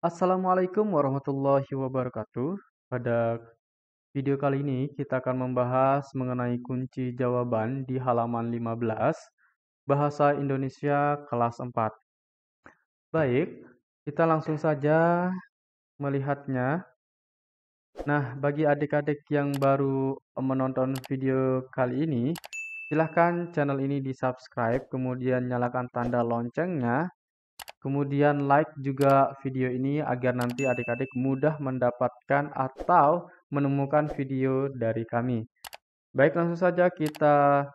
Assalamualaikum warahmatullahi wabarakatuh. Pada video kali ini kita akan membahas mengenai kunci jawaban di halaman 15 Bahasa Indonesia kelas 4. Baik, kita langsung saja melihatnya. Nah, bagi adik-adik yang baru menonton video kali ini, silahkan channel ini di-subscribe, kemudian nyalakan tanda loncengnya. Kemudian like juga video ini agar nanti adik-adik mudah mendapatkan atau menemukan video dari kami. Baik, langsung saja kita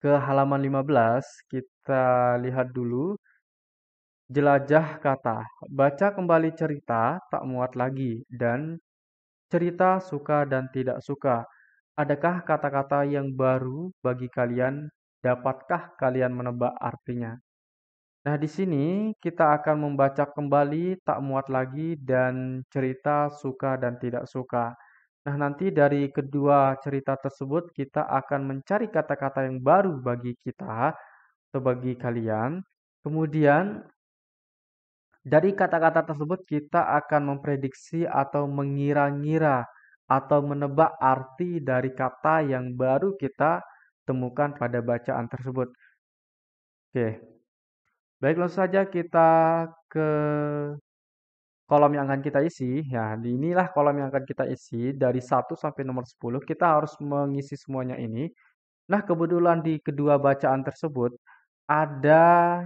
ke halaman 15. Kita lihat dulu jelajah kata. Baca kembali cerita tak muat lagi dan cerita suka dan tidak suka. Adakah kata-kata yang baru bagi kalian? Dapatkah kalian menebak artinya? Nah, di sini kita akan membaca kembali tak muat lagi dan cerita suka dan tidak suka. Nah, nanti dari kedua cerita tersebut kita akan mencari kata-kata yang baru bagi kita atau bagi kalian. Kemudian dari kata-kata tersebut kita akan memprediksi atau mengira-ngira atau menebak arti dari kata yang baru kita temukan pada bacaan tersebut. Oke, baik, langsung saja kita ke kolom yang akan kita isi. Ya, inilah kolom yang akan kita isi dari 1 sampai nomor 10. Kita harus mengisi semuanya ini. Nah, kebetulan di kedua bacaan tersebut ada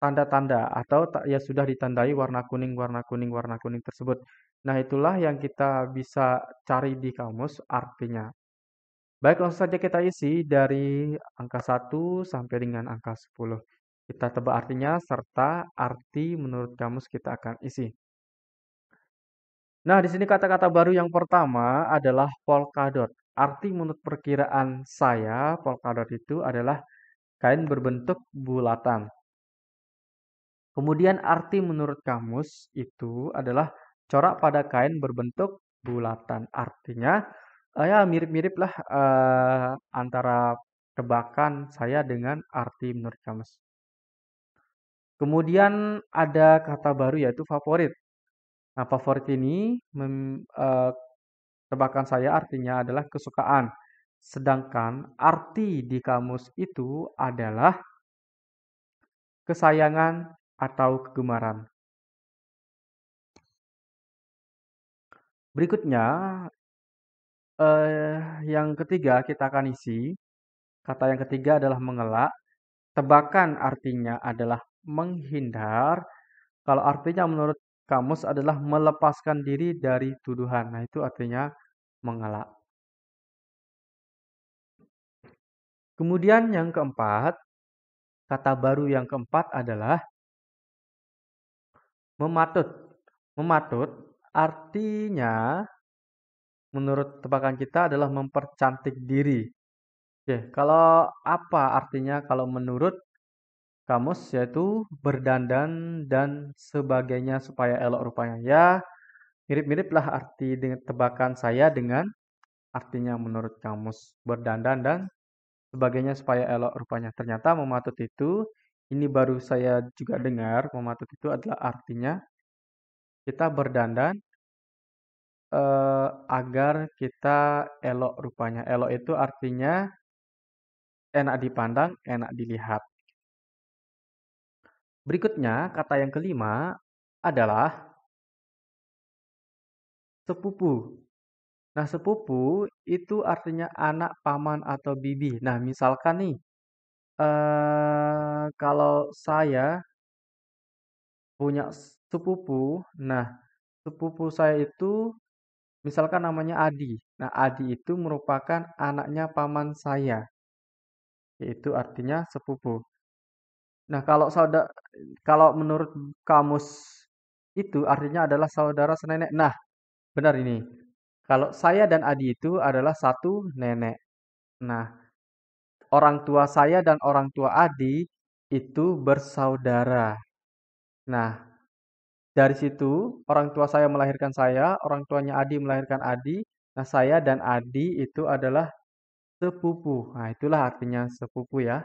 tanda-tanda atau ya sudah ditandai warna kuning, warna kuning, warna kuning tersebut. Nah, itulah yang kita bisa cari di kamus artinya. Baik, langsung saja kita isi dari angka 1 sampai dengan angka 10. Kita tebak artinya serta arti menurut kamus kita akan isi. Nah, di sini kata-kata baru yang pertama adalah polkadot. Arti menurut perkiraan saya, polkadot itu adalah kain berbentuk bulatan. Kemudian arti menurut kamus itu adalah corak pada kain berbentuk bulatan. Artinya, ya mirip-mirip lah antara tebakan saya dengan arti menurut kamus. Kemudian ada kata baru yaitu favorit. Nah, favorit ini tebakan saya artinya adalah kesukaan. Sedangkan arti di kamus itu adalah kesayangan atau kegemaran. Berikutnya, yang ketiga kita akan isi. Kata yang ketiga adalah mengelak. Tebakan artinya adalah menghindar. Kalau artinya menurut kamus adalah melepaskan diri dari tuduhan. Nah, itu artinya mengelak. Kemudian yang keempat, kata baru yang keempat adalah mematut. Mematut artinya menurut tebakan kita adalah mempercantik diri. Oke, kalau apa artinya kalau menurut kamus yaitu berdandan dan sebagainya supaya elok rupanya. Ya, mirip-mirip lah arti dengan tebakan saya dengan artinya menurut kamus. Berdandan dan sebagainya supaya elok rupanya. Ternyata mematut itu, ini baru saya juga dengar, mematut itu adalah artinya kita berdandan agar kita elok rupanya. Elok itu artinya enak dipandang, enak dilihat. Berikutnya, kata yang kelima adalah sepupu. Nah, sepupu itu artinya anak, paman, atau bibi. Nah, misalkan nih, kalau saya punya sepupu, nah, sepupu saya itu misalkan namanya Adi. Nah, Adi itu merupakan anaknya paman saya, yaitu artinya sepupu. Nah, kalau menurut kamus itu artinya adalah saudara senenek. Nah, benar ini. Kalau saya dan Adi itu adalah satu nenek. Nah, orang tua saya dan orang tua Adi itu bersaudara. Nah, dari situ orang tua saya melahirkan saya, orang tuanya Adi melahirkan Adi. Nah, saya dan Adi itu adalah sepupu. Nah, itulah artinya sepupu ya.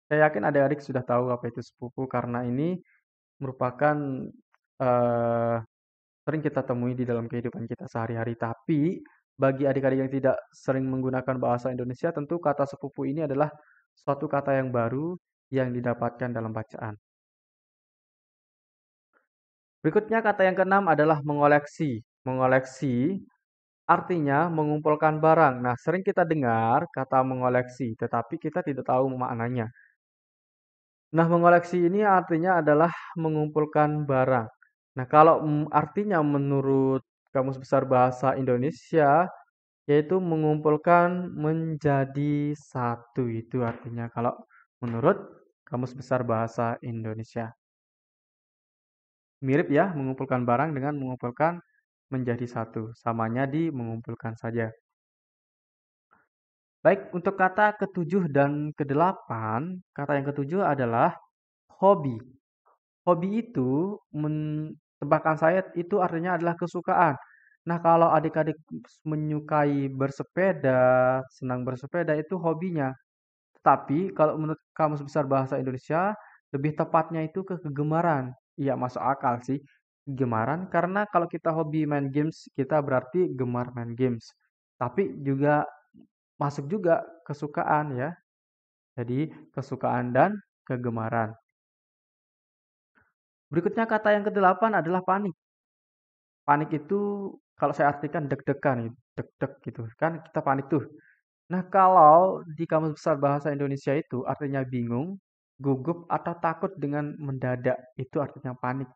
Saya yakin adik-adik sudah tahu apa itu sepupu karena ini merupakan eh, sering kita temui di dalam kehidupan kita sehari-hari. Tapi bagi adik-adik yang tidak sering menggunakan bahasa Indonesia, tentu kata sepupu ini adalah suatu kata yang baru yang didapatkan dalam bacaan. Berikutnya kata yang keenam adalah mengoleksi. Mengoleksi artinya mengumpulkan barang. Nah, sering kita dengar kata mengoleksi, tetapi kita tidak tahu maknanya. Nah, mengoleksi ini artinya adalah mengumpulkan barang. Nah, kalau artinya menurut Kamus Besar Bahasa Indonesia, yaitu mengumpulkan menjadi satu. Itu artinya kalau menurut Kamus Besar Bahasa Indonesia. Mirip ya, mengumpulkan barang dengan mengumpulkan menjadi satu. Samanya di mengumpulkan saja. Baik, untuk kata ketujuh dan kedelapan, kata yang ketujuh adalah hobi. Hobi itu, tebakan saya itu artinya adalah kesukaan. Nah, kalau adik-adik menyukai bersepeda, senang bersepeda itu hobinya. Tetapi kalau menurut Kamus Besar Bahasa Indonesia, lebih tepatnya itu ke kegemaran. Iya, masuk akal sih. Kegemaran karena kalau kita hobi main games, kita berarti gemar main games. Tapi juga masuk juga kesukaan ya. Jadi kesukaan dan kegemaran. Berikutnya kata yang kedelapan adalah panik. Panik itu kalau saya artikan deg-degan gitu, deg-deg gitu kan kita panik tuh. Nah, kalau di Kamus Besar Bahasa Indonesia itu artinya bingung, gugup atau takut dengan mendadak, itu artinya panik.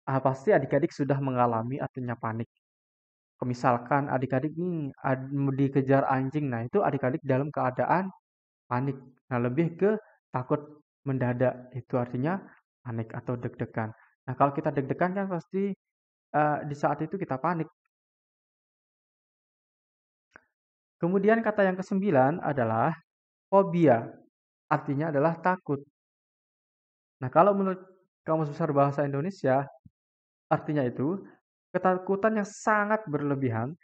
Ah, pasti adik-adik sudah mengalami artinya panik. Misalkan adik-adik nih dikejar anjing, nah itu adik-adik dalam keadaan panik. Nah, lebih ke takut mendadak, itu artinya panik atau deg-degan. Nah, kalau kita deg-degan kan pasti di saat itu kita panik. Kemudian kata yang kesembilan adalah fobia, artinya adalah takut. Nah, kalau menurut Kamus Besar Bahasa Indonesia, artinya itu ketakutan yang sangat berlebihan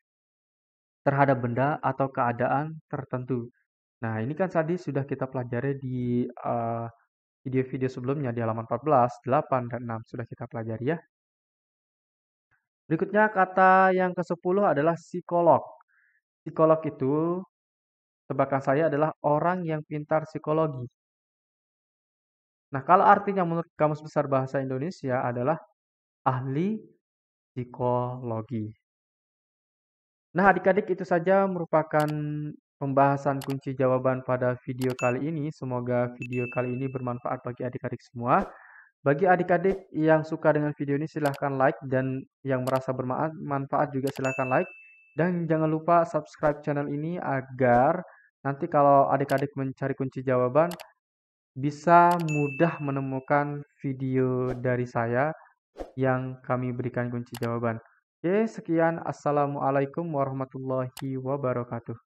terhadap benda atau keadaan tertentu. Nah, ini kan tadi sudah kita pelajari di video-video sebelumnya di halaman 14, 8, dan 6 sudah kita pelajari ya. Berikutnya kata yang ke-10 adalah psikolog. Psikolog itu tebakan saya adalah orang yang pintar psikologi. Nah, kalau artinya menurut Kamus Besar Bahasa Indonesia adalah ahli psikologi. Nah, adik-adik itu saja merupakan pembahasan kunci jawaban pada video kali ini. Semoga video kali ini bermanfaat bagi adik-adik semua. Bagi adik-adik yang suka dengan video ini silahkan like dan yang merasa bermanfaat juga silahkan like. Dan jangan lupa subscribe channel ini agar nanti kalau adik-adik mencari kunci jawaban bisa mudah menemukan video dari saya yang kami berikan kunci jawaban. Oke, sekian. Assalamualaikum warahmatullahi wabarakatuh.